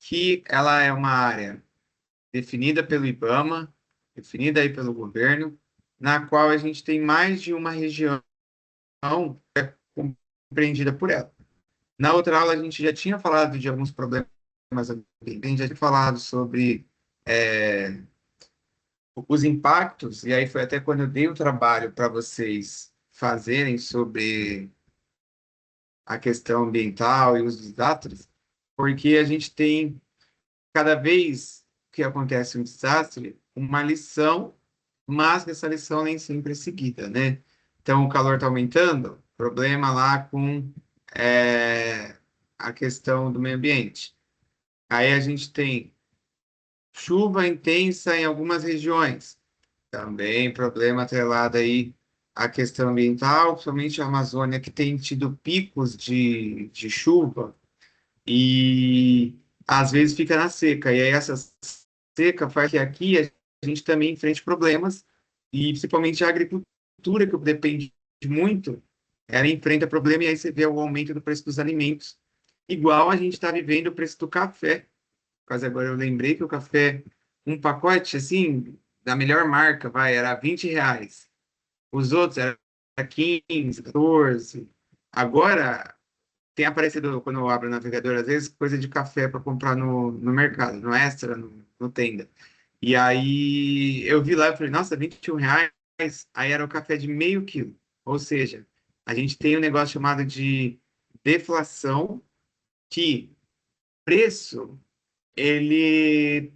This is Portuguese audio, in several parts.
que ela é uma área definida pelo IBAMA, definida aí pelo governo, na qual a gente tem mais de uma região compreendida por ela. Na outra aula, a gente já tinha falado de alguns problemas ambientais, já tinha falado sobre é, os impactos, e aí foi até quando eu dei o trabalho para vocês fazerem sobre a questão ambiental e os desastres, porque a gente tem, cada vez que acontece um desastre, uma lição, mas essa lição nem sempre é seguida, né? Então, o calor está aumentando, problema lá com a questão do meio ambiente. Aí a gente tem chuva intensa em algumas regiões, também problema atrelado aí à questão ambiental, principalmente a Amazônia, que tem tido picos de chuva e às vezes fica na seca. E aí essa seca faz que aqui a gente também enfrente problemas, e principalmente a agricultura, que depende muito, ela enfrenta problema, e aí você vê o aumento do preço dos alimentos. Igual a gente está vivendo o preço do café. Quase agora eu lembrei que o café, um pacote assim, da melhor marca, vai, era R$ 20. Os outros era 15, 14. Agora tem aparecido, quando eu abro o navegador, às vezes, coisa de café para comprar no mercado, no Extra, no Tenda. E aí eu vi lá e falei, nossa, R$ 21. Aí era o café de meio quilo. Ou seja, a gente tem um negócio chamado de deflação, que preço, ele,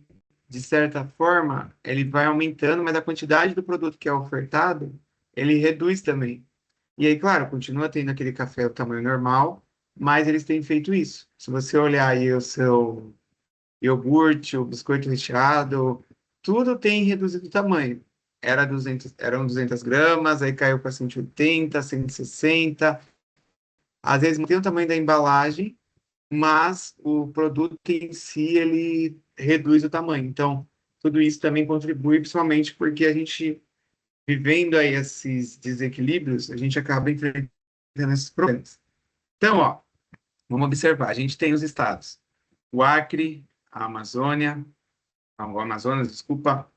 de certa forma, ele vai aumentando, mas a quantidade do produto que é ofertado, ele reduz também. E aí, claro, continua tendo aquele café do tamanho normal, mas eles têm feito isso. Se você olhar aí o seu iogurte, o biscoito recheado, tudo tem reduzido o tamanho. Eram 200 gramas, aí caiu para 180, 160. Às vezes mantém o tamanho da embalagem, mas o produto em si, ele reduz o tamanho. Então, tudo isso também contribui, principalmente porque a gente, vivendo aí esses desequilíbrios, a gente acaba enfrentando esses problemas. Então, ó, vamos observar. A gente tem os estados: o Acre, a Amazônia, não, o Amazonas, desculpa,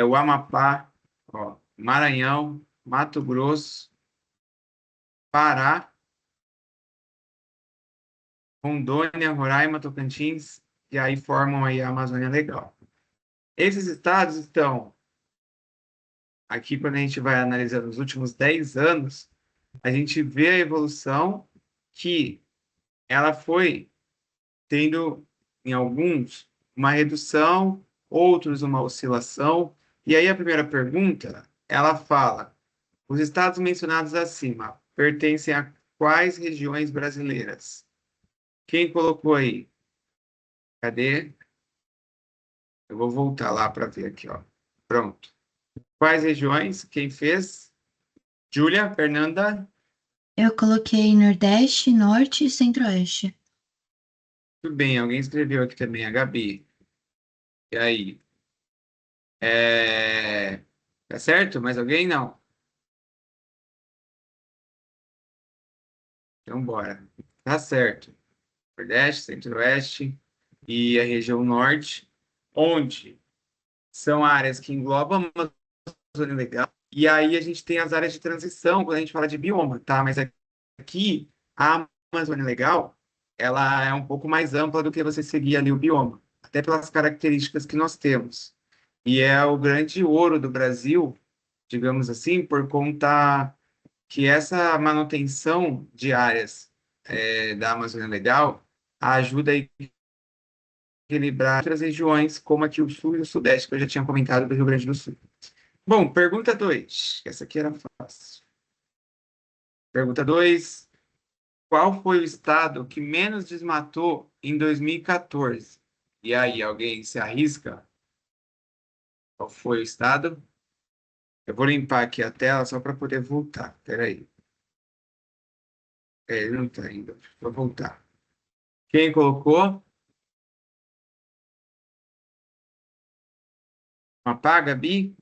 o Amapá, ó, Maranhão, Mato Grosso, Pará, Rondônia, Roraima, Tocantins, e aí formam aí a Amazônia Legal. Esses estados estão aqui, quando a gente vai analisar os últimos 10 anos, a gente vê a evolução que ela foi tendo, em alguns, uma redução, outros uma oscilação. E aí a primeira pergunta, ela fala: os estados mencionados acima pertencem a quais regiões brasileiras? Quem colocou aí? Cadê? Eu vou voltar lá para ver aqui, ó. Pronto. Quais regiões? Quem fez? Júlia, Fernanda? Eu coloquei Nordeste, Norte e Centro-Oeste. Tudo bem, alguém escreveu aqui também, a Gabi. E aí? É... Tá certo? Mais alguém? Não. Então, bora. Tá certo. Nordeste, Centro-Oeste e a região Norte, onde são áreas que englobam a Amazônia Legal. E aí a gente tem as áreas de transição, quando a gente fala de bioma, tá? Mas aqui, a Amazônia Legal, ela é um pouco mais ampla do que você seguir ali o bioma, até pelas características que nós temos. E é o grande ouro do Brasil, digamos assim, por conta que essa manutenção de áreas da Amazônia Legal ajuda a equilibrar outras regiões, como aqui o Sul e o Sudeste, que eu já tinha comentado do Rio Grande do Sul. Bom, pergunta 2. Essa aqui era fácil. Pergunta 2. Qual foi o estado que menos desmatou em 2014? E aí, alguém se arrisca? Qual foi o estado? Eu vou limpar aqui a tela só para poder voltar. Espera aí. Ele não está indo. Vou voltar. Quem colocou? Amapá, Gabi?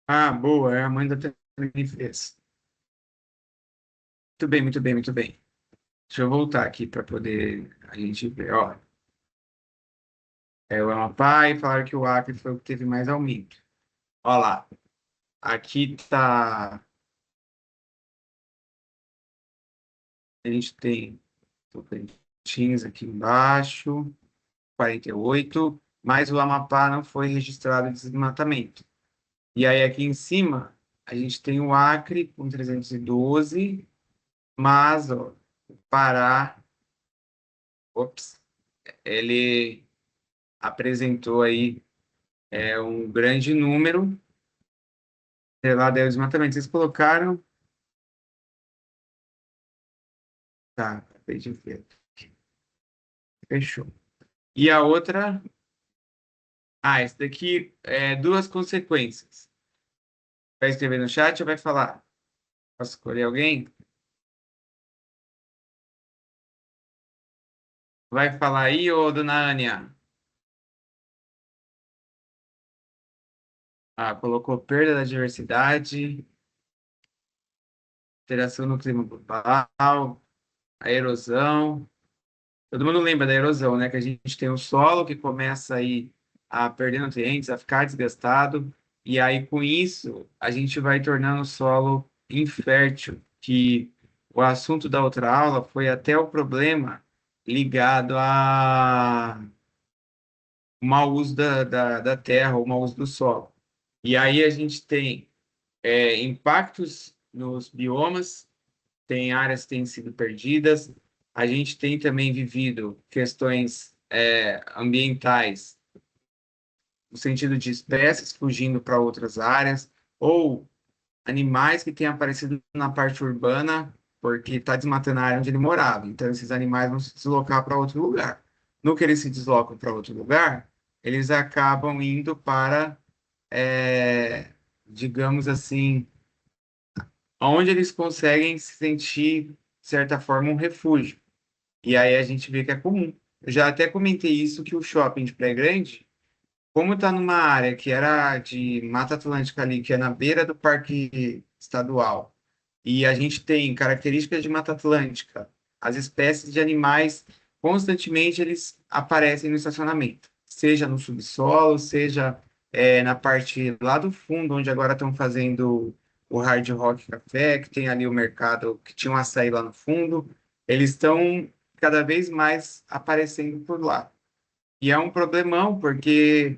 Ah, boa. É a mãe da Tânia fez. Muito bem, muito bem, muito bem. Deixa eu voltar aqui para poder a gente ver. Ó, é o Amapá e falaram que o Acre foi o que teve mais aumento. Ó lá, aqui tá. A gente tem Tocantins aqui embaixo, 48, mas o Amapá não foi registrado desmatamento. E aí aqui em cima, a gente tem o Acre com 312, mas ó, o Pará, ops, ele apresentou aí um grande número relado ao desmatamento. Vocês colocaram. Tá, acabei de ver. Fechou. E a outra. Ah, esse daqui é duas consequências. Vai escrever no chat ou vai falar? Posso escolher alguém? Vai falar aí, ô dona Ania? Ah, colocou perda da diversidade, alteração no clima global, a erosão. Todo mundo lembra da erosão, né? Que a gente tem o solo que começa aí a perder nutrientes, a ficar desgastado, e aí com isso a gente vai tornando o solo infértil, que o assunto da outra aula foi até o problema ligado a o mau uso da terra, o mau uso do solo. E aí a gente tem impactos nos biomas, tem áreas que têm sido perdidas, a gente tem também vivido questões ambientais, no sentido de espécies fugindo para outras áreas, ou animais que têm aparecido na parte urbana porque está desmatando a área onde ele morava. Então, esses animais vão se deslocar para outro lugar. No que eles se deslocam para outro lugar, eles acabam indo para, digamos assim, onde eles conseguem se sentir, de certa forma, um refúgio. E aí a gente vê que é comum. Eu já até comentei isso, que o shopping de Praia Grande, como está numa área que era de Mata Atlântica ali, que é na beira do Parque Estadual, e a gente tem características de Mata Atlântica, as espécies de animais, constantemente eles aparecem no estacionamento, seja no subsolo, seja na parte lá do fundo, onde agora estão fazendo o Hard Rock Café, que tem ali o mercado, que tinha um açaí lá no fundo, eles estão cada vez mais aparecendo por lá. E é um problemão, porque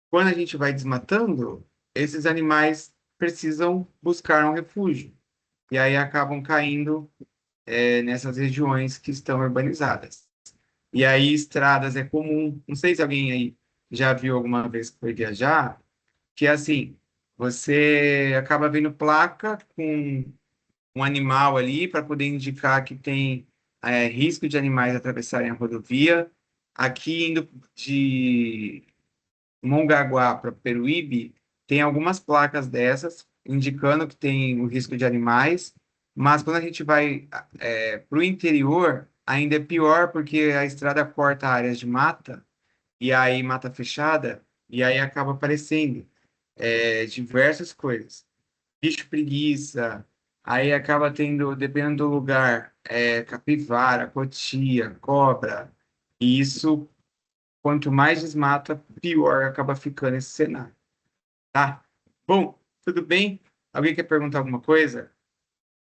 quando a gente vai desmatando, esses animais precisam buscar um refúgio. E aí acabam caindo nessas regiões que estão urbanizadas. E aí estradas é comum. Não sei se alguém aí já viu alguma vez que foi viajar, que é assim, você acaba vendo placa com um animal ali para poder indicar que tem risco de animais atravessarem a rodovia. Aqui indo de Mongaguá para Peruíbe, tem algumas placas dessas indicando que tem o risco de animais, mas quando a gente vai para o interior, ainda é pior, porque a estrada corta áreas de mata, e aí mata fechada, e aí acaba aparecendo diversas coisas. Bicho preguiça, aí acaba tendo, dependendo do lugar, capivara, cotia, cobra, e isso quanto mais desmata, pior acaba ficando esse cenário, tá? Bom, tudo bem? Alguém quer perguntar alguma coisa?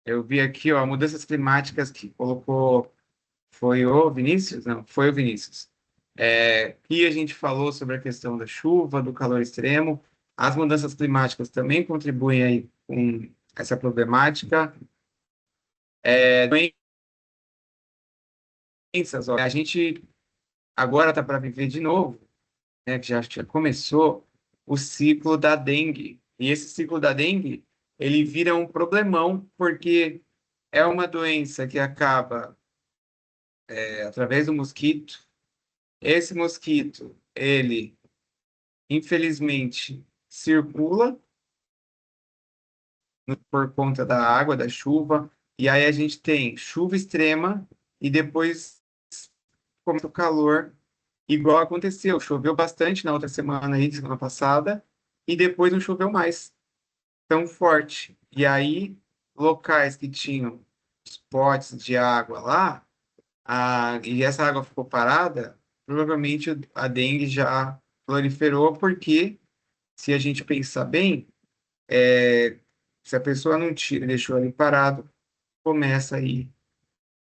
Eu vi aqui, ó, mudanças climáticas que colocou, foi o Vinícius? Não, foi o Vinícius. E a gente falou sobre a questão da chuva, do calor extremo. As mudanças climáticas também contribuem aí com essa problemática. Doenças, ó, a gente agora está para viver de novo, né, que já começou o ciclo da dengue. E esse ciclo da dengue, ele vira um problemão, porque é uma doença que acaba através do mosquito. Esse mosquito, ele, infelizmente, circula por conta da água, da chuva, e aí a gente tem chuva extrema e depois começa o calor, igual aconteceu. Choveu bastante na outra semana aí, semana passada, e depois não choveu mais tão forte. E aí, locais que tinham os potes de água lá, e essa água ficou parada, provavelmente a dengue já proliferou, porque se a gente pensar bem, se a pessoa não tira, deixou ali parado, começa aí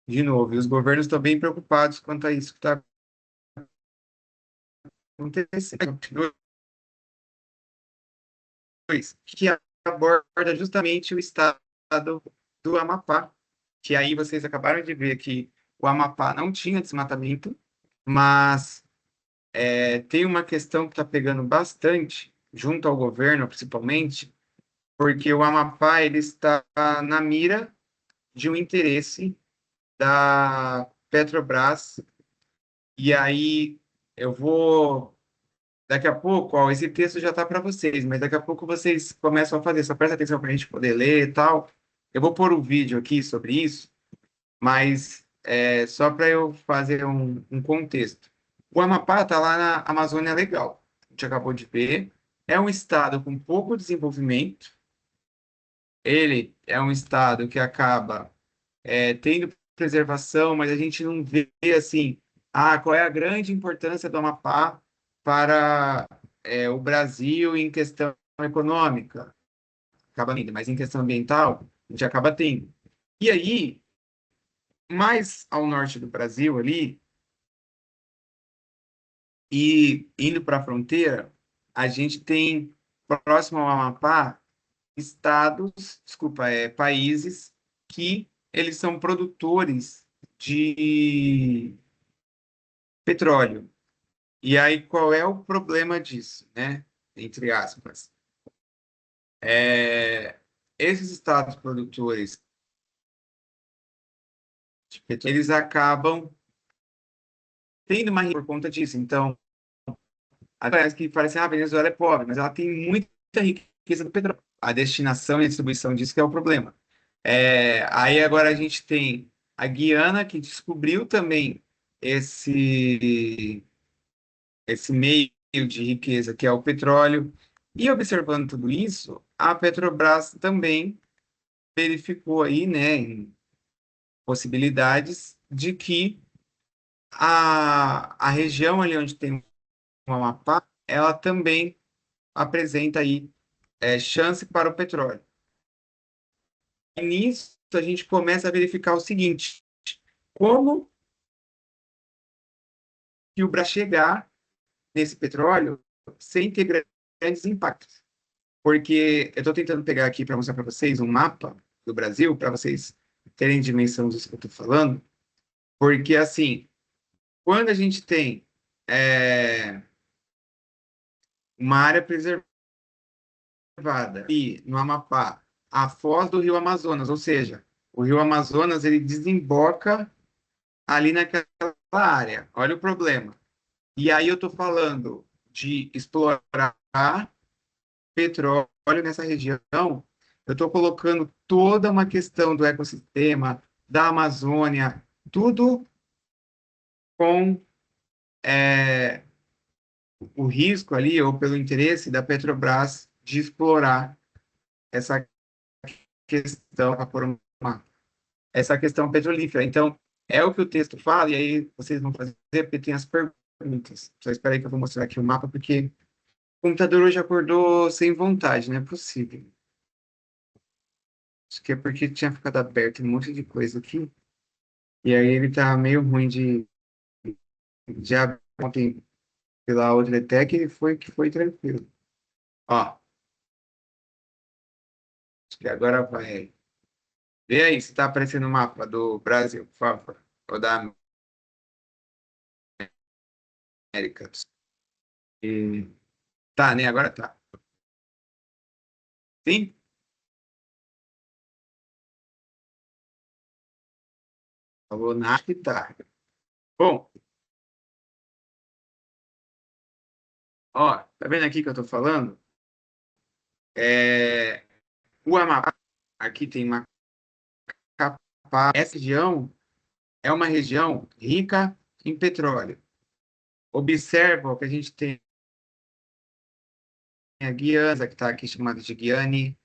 de novo. E os governos estão bem preocupados quanto a isso que está acontecendo. Dois, que aborda justamente o estado do Amapá, que aí vocês acabaram de ver que o Amapá não tinha desmatamento, mas tem uma questão que está pegando bastante, junto ao governo, principalmente, porque o Amapá ele está na mira de um interesse da Petrobras, e aí eu vou. Daqui a pouco, ó, esse texto já está para vocês, mas daqui a pouco vocês começam a fazer, só presta atenção para a gente poder ler e tal. Eu vou pôr um vídeo aqui sobre isso, mas só para eu fazer um contexto. O Amapá está lá na Amazônia Legal, a gente acabou de ver. É um estado com pouco desenvolvimento, ele é um estado que acaba tendo preservação, mas a gente não vê assim, qual é a grande importância do Amapá para o Brasil em questão econômica, acaba tendo, mas em questão ambiental, a gente acaba tendo. E aí, mais ao norte do Brasil ali, e indo para a fronteira, a gente tem, próximo ao Amapá, estados, desculpa, países que eles são produtores de petróleo. E aí, qual é o problema disso, né? Entre aspas. É, esses estados produtores de petróleo, eles acabam tendo uma por conta disso. Então, parece que a Venezuela é pobre, mas ela tem muita riqueza do petróleo. A destinação e a distribuição disso que é o problema. Aí agora a gente tem a Guiana, que descobriu também esse, esse meio de riqueza que é o petróleo. E observando tudo isso, a Petrobras também verificou aí, né, em possibilidades de que a região ali onde tem o Amapá, ela também apresenta aí chance para o petróleo. E nisso a gente começa a verificar o seguinte: como que o Brasil chegar nesse petróleo sem ter grandes impactos? Porque eu estou tentando pegar aqui para mostrar para vocês um mapa do Brasil, para vocês terem dimensão disso que eu estou falando, porque assim, quando a gente tem é, uma área preservada e no Amapá, a foz do Rio Amazonas, ou seja, o Rio Amazonas ele desemboca ali naquela área. Olha o problema. E aí eu estou falando de explorar petróleo nessa região. Eu estou colocando toda uma questão do ecossistema, da Amazônia, tudo com é, o risco ali, ou pelo interesse da Petrobras de explorar essa questão, essa questão petrolífera. Então, é o que o texto fala, e aí vocês vão fazer, porque tem as perguntas. Só espera aí que eu vou mostrar aqui o mapa, porque o computador hoje acordou sem vontade, não é possível. Acho que é porque tinha ficado aberto um monte de coisa aqui, e aí ele tá meio ruim de abrir ontem pela outra até que foi tranquilo. Ó, acho que agora vai. Vê aí se tá aparecendo o mapa do Brasil, por favor. Ou da América. E... Tá, né? Agora tá. Sim? Falou na que tá. Bom, ó, tá vendo aqui que eu tô falando? É, o Amapá, aqui tem Macapá. Essa região é uma região rica em petróleo. Observa o que a gente tem a Guiana, que está aqui chamada de Guiane.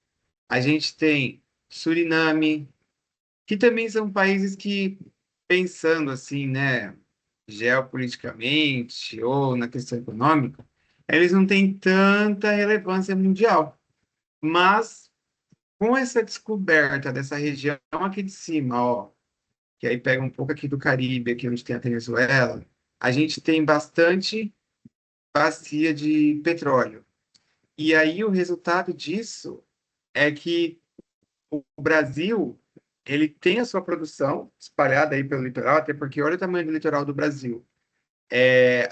A gente tem Suriname, que também são países que pensando assim, né, geopoliticamente ou na questão econômica, eles não têm tanta relevância mundial. Mas com essa descoberta dessa região aqui de cima, ó, que aí pega um pouco aqui do Caribe, aqui onde tem a Venezuela, a gente tem bastante bacia de petróleo. E aí o resultado disso é que o Brasil, ele tem a sua produção espalhada aí pelo litoral, até porque olha o tamanho do litoral do Brasil.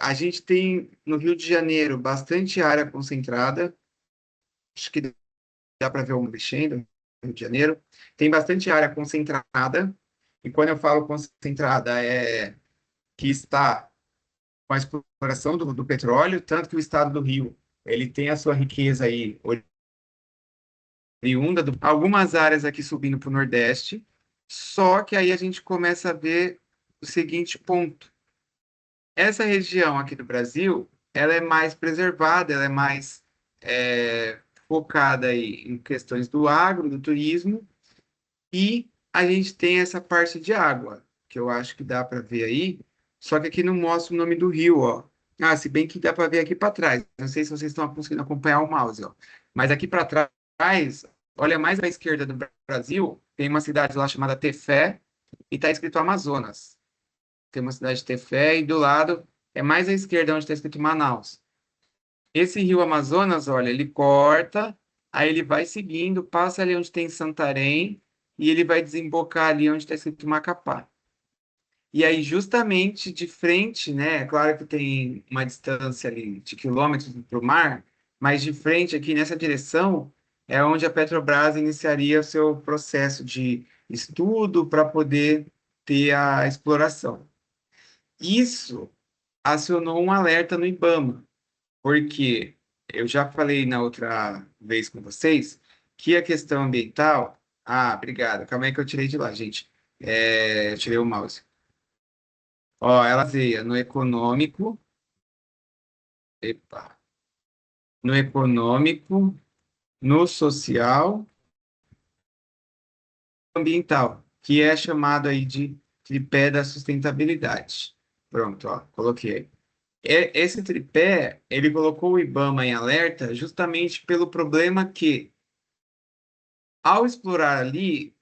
A gente tem no Rio de Janeiro bastante área concentrada, acho que dá para ver o mexendo no Rio de Janeiro. Tem bastante área concentrada, e quando eu falo concentrada, é que está com a exploração do petróleo, tanto que o estado do Rio, ele tem a sua riqueza aí oriunda de algumas áreas aqui subindo para o Nordeste, só que aí a gente começa a ver o seguinte ponto. Essa região aqui do Brasil, ela é mais preservada, ela é mais focada aí em questões do agro, do turismo, e a gente tem essa parte de água, que eu acho que dá para ver aí, só que aqui não mostra o nome do rio, ó. Ah, se bem que dá para ver aqui para trás. Não sei se vocês estão conseguindo acompanhar o mouse, ó. Mas aqui para trás, olha mais à esquerda do Brasil, tem uma cidade lá chamada Tefé e está escrito Amazonas. Tem uma cidade de Tefé e do lado é mais à esquerda onde está escrito Manaus. Esse rio Amazonas, olha, ele corta, aí ele vai seguindo, passa ali onde tem Santarém e ele vai desembocar ali onde está escrito Macapá. E aí, justamente de frente, né? Claro que tem uma distância ali de quilômetros para o mar, mas de frente aqui nessa direção é onde a Petrobras iniciaria o seu processo de estudo para poder ter a exploração. Isso acionou um alerta no IBAMA, porque eu já falei na outra vez com vocês que a questão ambiental. Ah, obrigado. Calma aí que eu tirei de lá, gente. Eu tirei o mouse. Ó, ela veio no econômico, epa, no econômico, no social, ambiental, que é chamado aí de tripé da sustentabilidade. Pronto, ó, coloquei. Esse tripé, ele colocou o IBAMA em alerta justamente pelo problema que, ao explorar ali,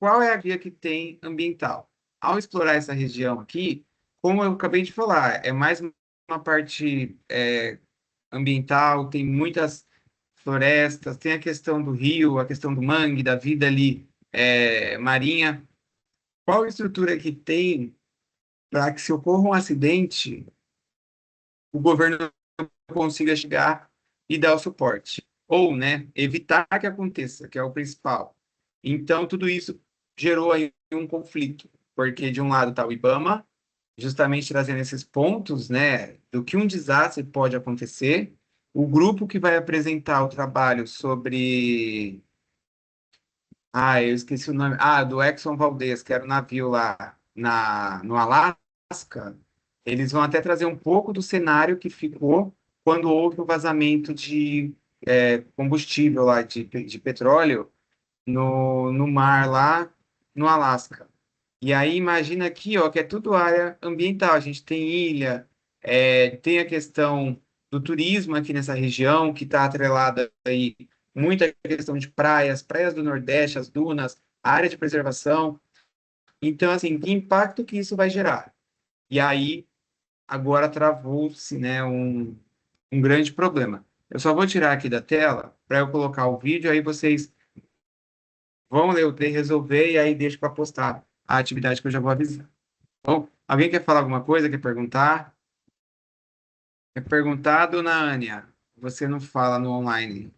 qual é a via que tem ambiental? Ao explorar essa região aqui, como eu acabei de falar, é mais uma parte ambiental, tem muitas florestas, tem a questão do rio, a questão do mangue, da vida ali marinha. Qual estrutura que tem para que se ocorra um acidente, o governo consiga chegar e dar o suporte? Ou, né, evitar que aconteça, que é o principal. Então, tudo isso gerou aí um conflito, porque de um lado está o IBAMA, justamente trazendo esses pontos, né, do que um desastre pode acontecer. O grupo que vai apresentar o trabalho sobre. Ah, eu esqueci o nome. Ah, do Exxon Valdez, que era o navio lá no Alasca. Eles vão até trazer um pouco do cenário que ficou quando houve o vazamento de combustível lá, de petróleo, no mar lá no Alasca. E aí imagina aqui, ó, que é tudo área ambiental. A gente tem ilha, tem a questão do turismo aqui nessa região, que está atrelada aí muita questão de praias, praias do Nordeste, as dunas, área de preservação. Então, assim, que impacto que isso vai gerar? E aí, agora travou-se, né, um grande problema. Eu só vou tirar aqui da tela para eu colocar o vídeo, aí vocês vão ler o texto, resolver e aí deixo para postar a atividade que eu já vou avisar. Bom, alguém quer falar alguma coisa? Quer perguntar? Quer perguntar, dona Ania? Você não fala no online.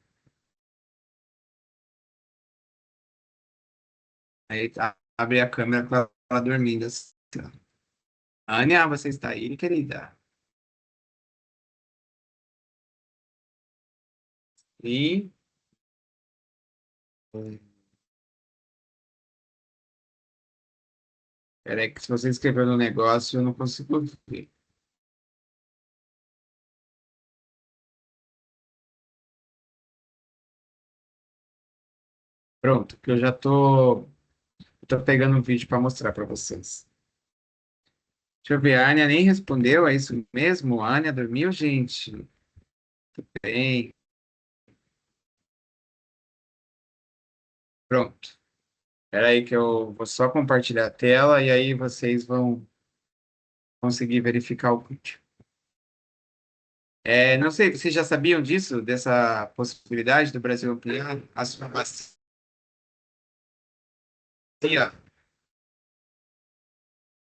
Aí abre a câmera com ela dormindo assim, ó. Ania, você está aí, querida? E. Peraí, que se você escreveu no negócio, eu não consigo ver. Pronto, que eu já tô. Estou pegando um vídeo para mostrar para vocês. Deixa eu ver, a Ania nem respondeu, é isso mesmo? A Ania dormiu, gente? Tudo bem. Pronto. Espera aí que eu vou só compartilhar a tela e aí vocês vão conseguir verificar o vídeo. Não sei, vocês já sabiam disso, dessa possibilidade do Brasil ampliar a sua bacia?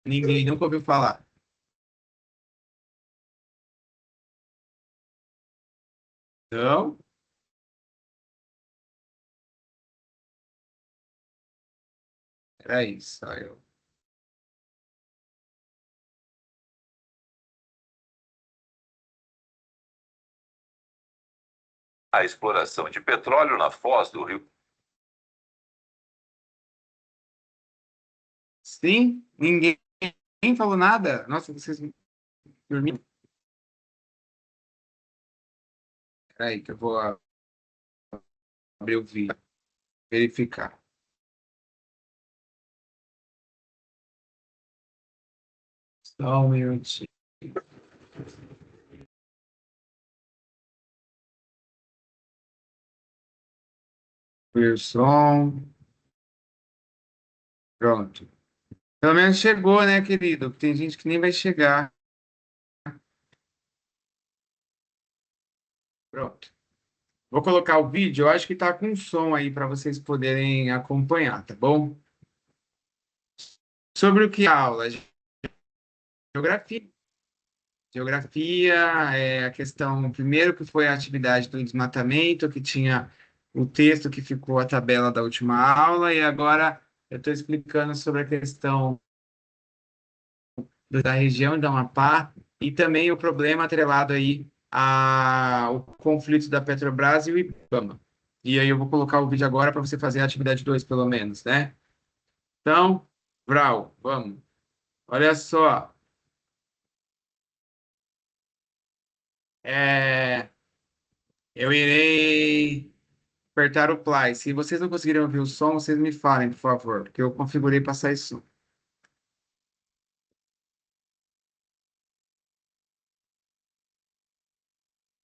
Ninguém nunca ouviu falar. Não? Era isso. A exploração de petróleo na foz do Rio. Sim, ninguém falou nada. Nossa, vocês dormiram. Peraí, que eu vou abrir o vídeo, verificar. Só um minutinho. Wilson. Pronto. Pelo menos chegou, né, querido? Tem gente que nem vai chegar. Pronto. Vou colocar o vídeo, eu acho que tá com som aí para vocês poderem acompanhar, tá bom? Sobre o que é a aula? Geografia. Geografia é a questão, primeiro, que foi a atividade do desmatamento, que tinha o texto que ficou a tabela da última aula, e agora eu estou explicando sobre a questão da região do Amapá e também o problema atrelado aí ao conflito da Petrobras e o IBAMA. E aí eu vou colocar o vídeo agora para você fazer a atividade 2, pelo menos, né? Então, Vral, vamos. Olha só. Eu irei apertar o play. Se vocês não conseguirem ouvir o som, vocês me falem, por favor, porque eu configurei para sair som.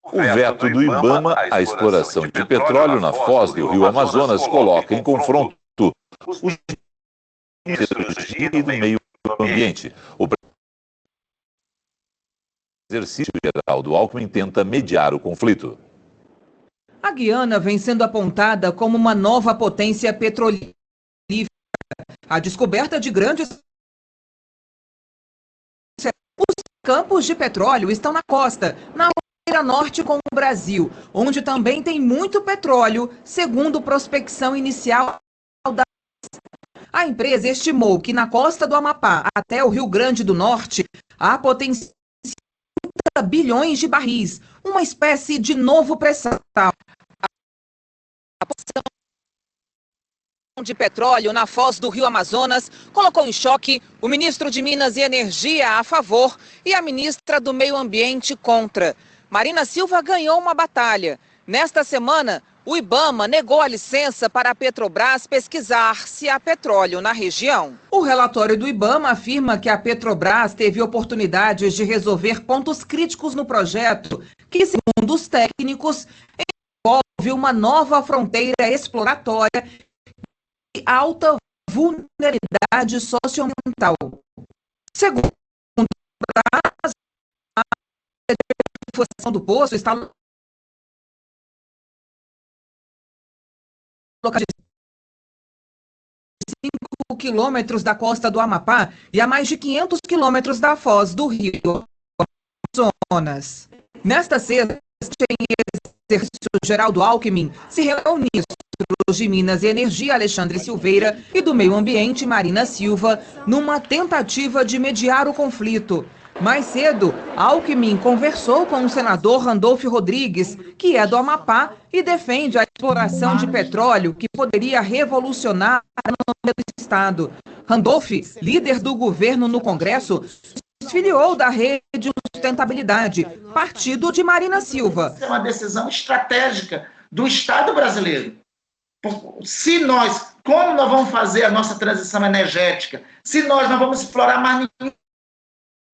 O veto do IBAMA à exploração de petróleo na foz do Rio Amazonas coloca em confronto os ministros de Energia e do Meio Ambiente. O exercício geral do Alckmin tenta mediar o conflito. A Guiana vem sendo apontada como uma nova potência petrolífera. A descoberta de grandes campos de petróleo estão na costa, na fronteira norte com o Brasil, onde também tem muito petróleo, segundo prospecção inicial da... A empresa estimou que na costa do Amapá até o Rio Grande do Norte há potencial de bilhões de barris, uma espécie de novo pré-sal. A posição de petróleo na foz do Rio Amazonas colocou em choque o ministro de Minas e Energia a favor e a ministra do Meio Ambiente contra. Marina Silva ganhou uma batalha. Nesta semana, o IBAMA negou a licença para a Petrobras pesquisar se há petróleo na região. O relatório do IBAMA afirma que a Petrobras teve oportunidades de resolver pontos críticos no projeto, que, segundo os técnicos, envolve uma nova fronteira exploratória e alta vulnerabilidade socioambiental. Segundo a formação do poço está localizada a 5 quilômetros da costa do Amapá e a mais de 500 quilômetros da foz do Rio Amazonas. Nesta sexta, em exercício geral do Alckmin, se reúne ministros de Minas e Energia, Alexandre Silveira, e do Meio Ambiente, Marina Silva, numa tentativa de mediar o conflito. Mais cedo, Alckmin conversou com o senador Randolfo Rodrigues, que é do Amapá e defende a exploração de petróleo que poderia revolucionar a economia do estado. Randolph, líder do governo no Congresso, se filiou da Rede de Sustentabilidade, partido de Marina Silva. É uma decisão estratégica do Estado brasileiro. Se nós, como nós vamos fazer a nossa transição energética? Se nós não vamos explorar mais nenhum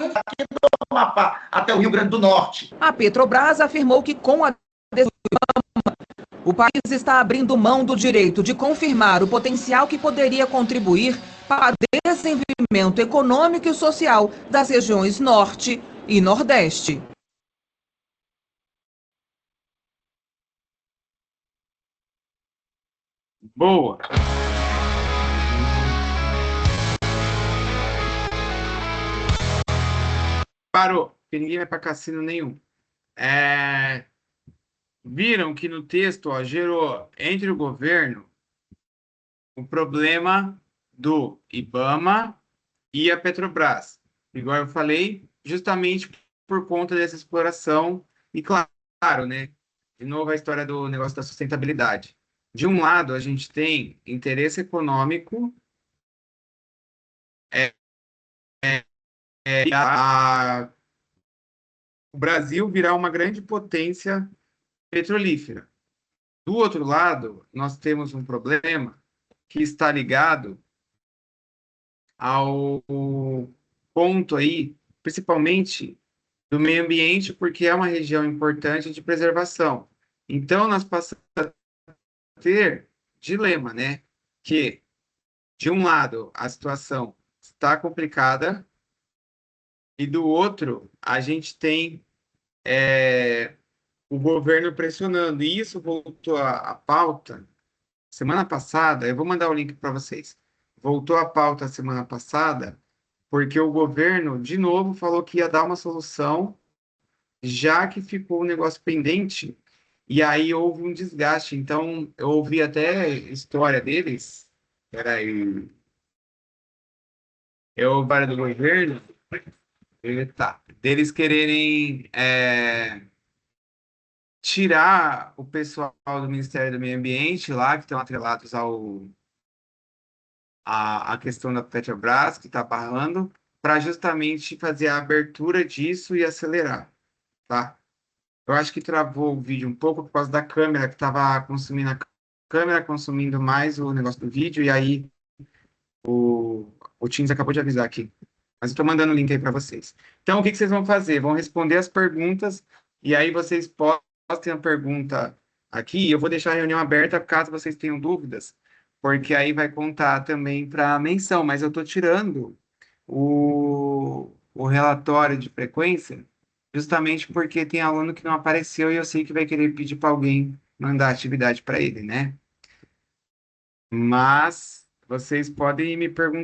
aqui do Amapá até o Rio Grande do Norte. A Petrobras afirmou que com a adesão do IBAMA, o país está abrindo mão do direito de confirmar o potencial que poderia contribuir para o desenvolvimento econômico e social das regiões Norte e Nordeste. Boa. Parou, porque ninguém vai para cassino nenhum. Viram que no texto, ó, gerou entre o governo o problema do IBAMA e a Petrobras. Igual eu falei, justamente por conta dessa exploração. E claro, né? De novo a história do negócio da sustentabilidade. De um lado, a gente tem interesse econômico, o Brasil virar uma grande potência petrolífera. Do outro lado, nós temos um problema que está ligado ao ponto aí, principalmente do meio ambiente, porque é uma região importante de preservação. Então, nós passamos a ter dilema, né? Que, de um lado, a situação está complicada, e do outro, a gente tem o governo pressionando. E isso voltou à pauta semana passada. Eu vou mandar o link para vocês. Voltou à pauta semana passada, porque o governo, de novo, falou que ia dar uma solução, já que ficou um negócio pendente, e aí houve um desgaste. Então, eu ouvi até a história deles. Peraí. Eu ouvi a história do governo. Tá. Deles quererem tirar o pessoal do Ministério do Meio Ambiente lá, que estão atrelados à questão da Petrobras, que está barrando, para justamente fazer a abertura disso e acelerar, tá? Eu acho que travou o vídeo um pouco por causa da câmera, que estava consumindo a câmera, consumindo mais o negócio do vídeo, e aí o Teams acabou de avisar aqui. Mas eu estou mandando o link aí para vocês. Então, o que vocês vão fazer? Vão responder as perguntas, e aí vocês postem a pergunta aqui, e eu vou deixar a reunião aberta caso vocês tenham dúvidas, porque aí vai contar também para a menção, mas eu estou tirando o relatório de frequência, justamente porque tem aluno que não apareceu e eu sei que vai querer pedir para alguém mandar atividade para ele, né? Mas vocês podem me perguntar